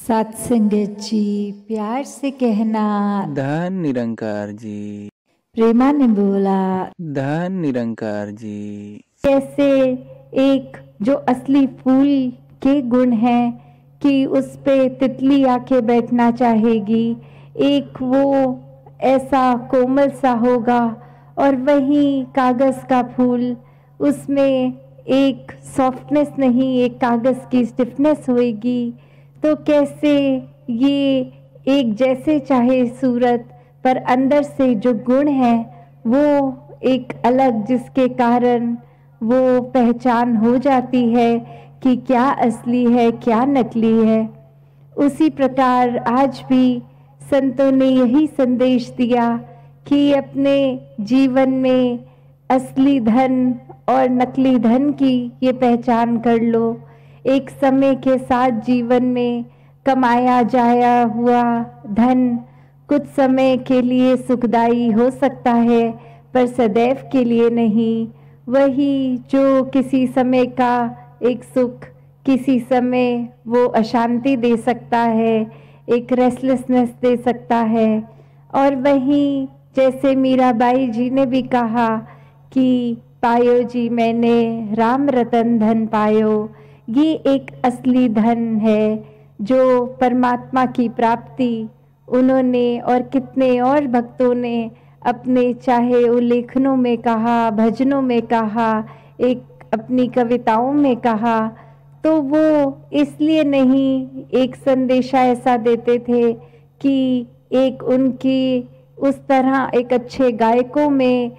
सत्संगत जी, प्यार से कहना। धन निरंकार जी। प्रेमा ने बोला, धन निरंकार जी। जैसे एक जो असली फूल के गुण हैं कि उस पे तितली आके बैठना चाहेगी, एक वो ऐसा कोमल सा होगा, और वहीं कागज का फूल, उसमें एक सॉफ्टनेस नहीं, एक कागज की स्टिफनेस होएगी। तो कैसे ये एक जैसे चाहे सूरत, पर अंदर से जो गुण है वो एक अलग, जिसके कारण वो पहचान हो जाती है कि क्या असली है क्या नकली है। उसी प्रकार आज भी संतों ने यही संदेश दिया कि अपने जीवन में असली धन और नकली धन की ये पहचान कर लो। एक समय के साथ जीवन में कमाया जाया हुआ धन कुछ समय के लिए सुखदायी हो सकता है, पर सदैव के लिए नहीं। वही जो किसी समय का एक सुख किसी समय वो अशांति दे सकता है, एक रेस्टलेसनेस दे सकता है। और वहीं जैसे मीराबाई जी ने भी कहा कि पायो जी मैंने राम रतन धन पायो, ये एक असली धन है जो परमात्मा की प्राप्ति उन्होंने और कितने और भक्तों ने अपने चाहे उल्लेखनों में कहा, भजनों में कहा, एक अपनी कविताओं में कहा। तो वो इसलिए नहीं एक संदेशा ऐसा देते थे कि एक उनकी उस तरह एक अच्छे गायकों में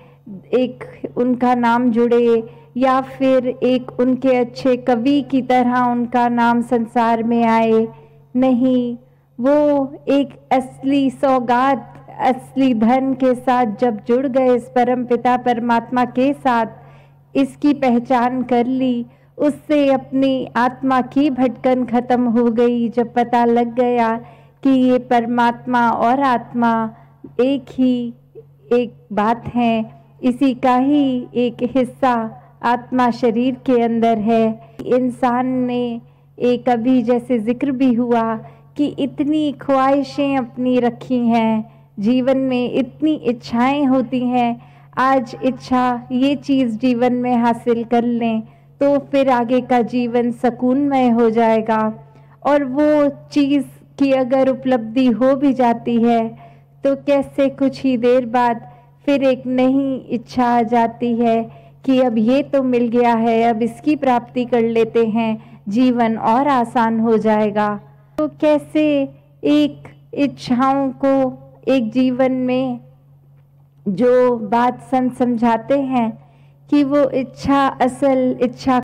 एक उनका नाम जुड़े, या फिर एक उनके अच्छे कवि की तरह उनका नाम संसार में आए। नहीं, वो एक असली सौगात, असली धन के साथ जब जुड़ गए इस परम पिता परमात्मा के साथ, इसकी पहचान कर ली, उससे अपनी आत्मा की भटकन खत्म हो गई। जब पता लग गया कि ये परमात्मा और आत्मा एक ही एक बात है, इसी का ही एक हिस्सा आत्मा शरीर के अंदर है। इंसान ने एक अभी जैसे जिक्र भी हुआ कि इतनी ख्वाहिशें अपनी रखी हैं, जीवन में इतनी इच्छाएं होती हैं। आज इच्छा ये चीज़ जीवन में हासिल कर लें तो फिर आगे का जीवन सुकूनमय हो जाएगा। और वो चीज़ की अगर उपलब्धि हो भी जाती है तो कैसे कुछ ही देर बाद फिर एक नई इच्छा आ जाती है कि अब ये तो मिल गया है, अब इसकी प्राप्ति कर लेते हैं, जीवन और आसान हो जाएगा। तो कैसे एक इच्छाओं को एक जीवन में जो बात संत समझाते हैं कि वो इच्छा असल इच्छा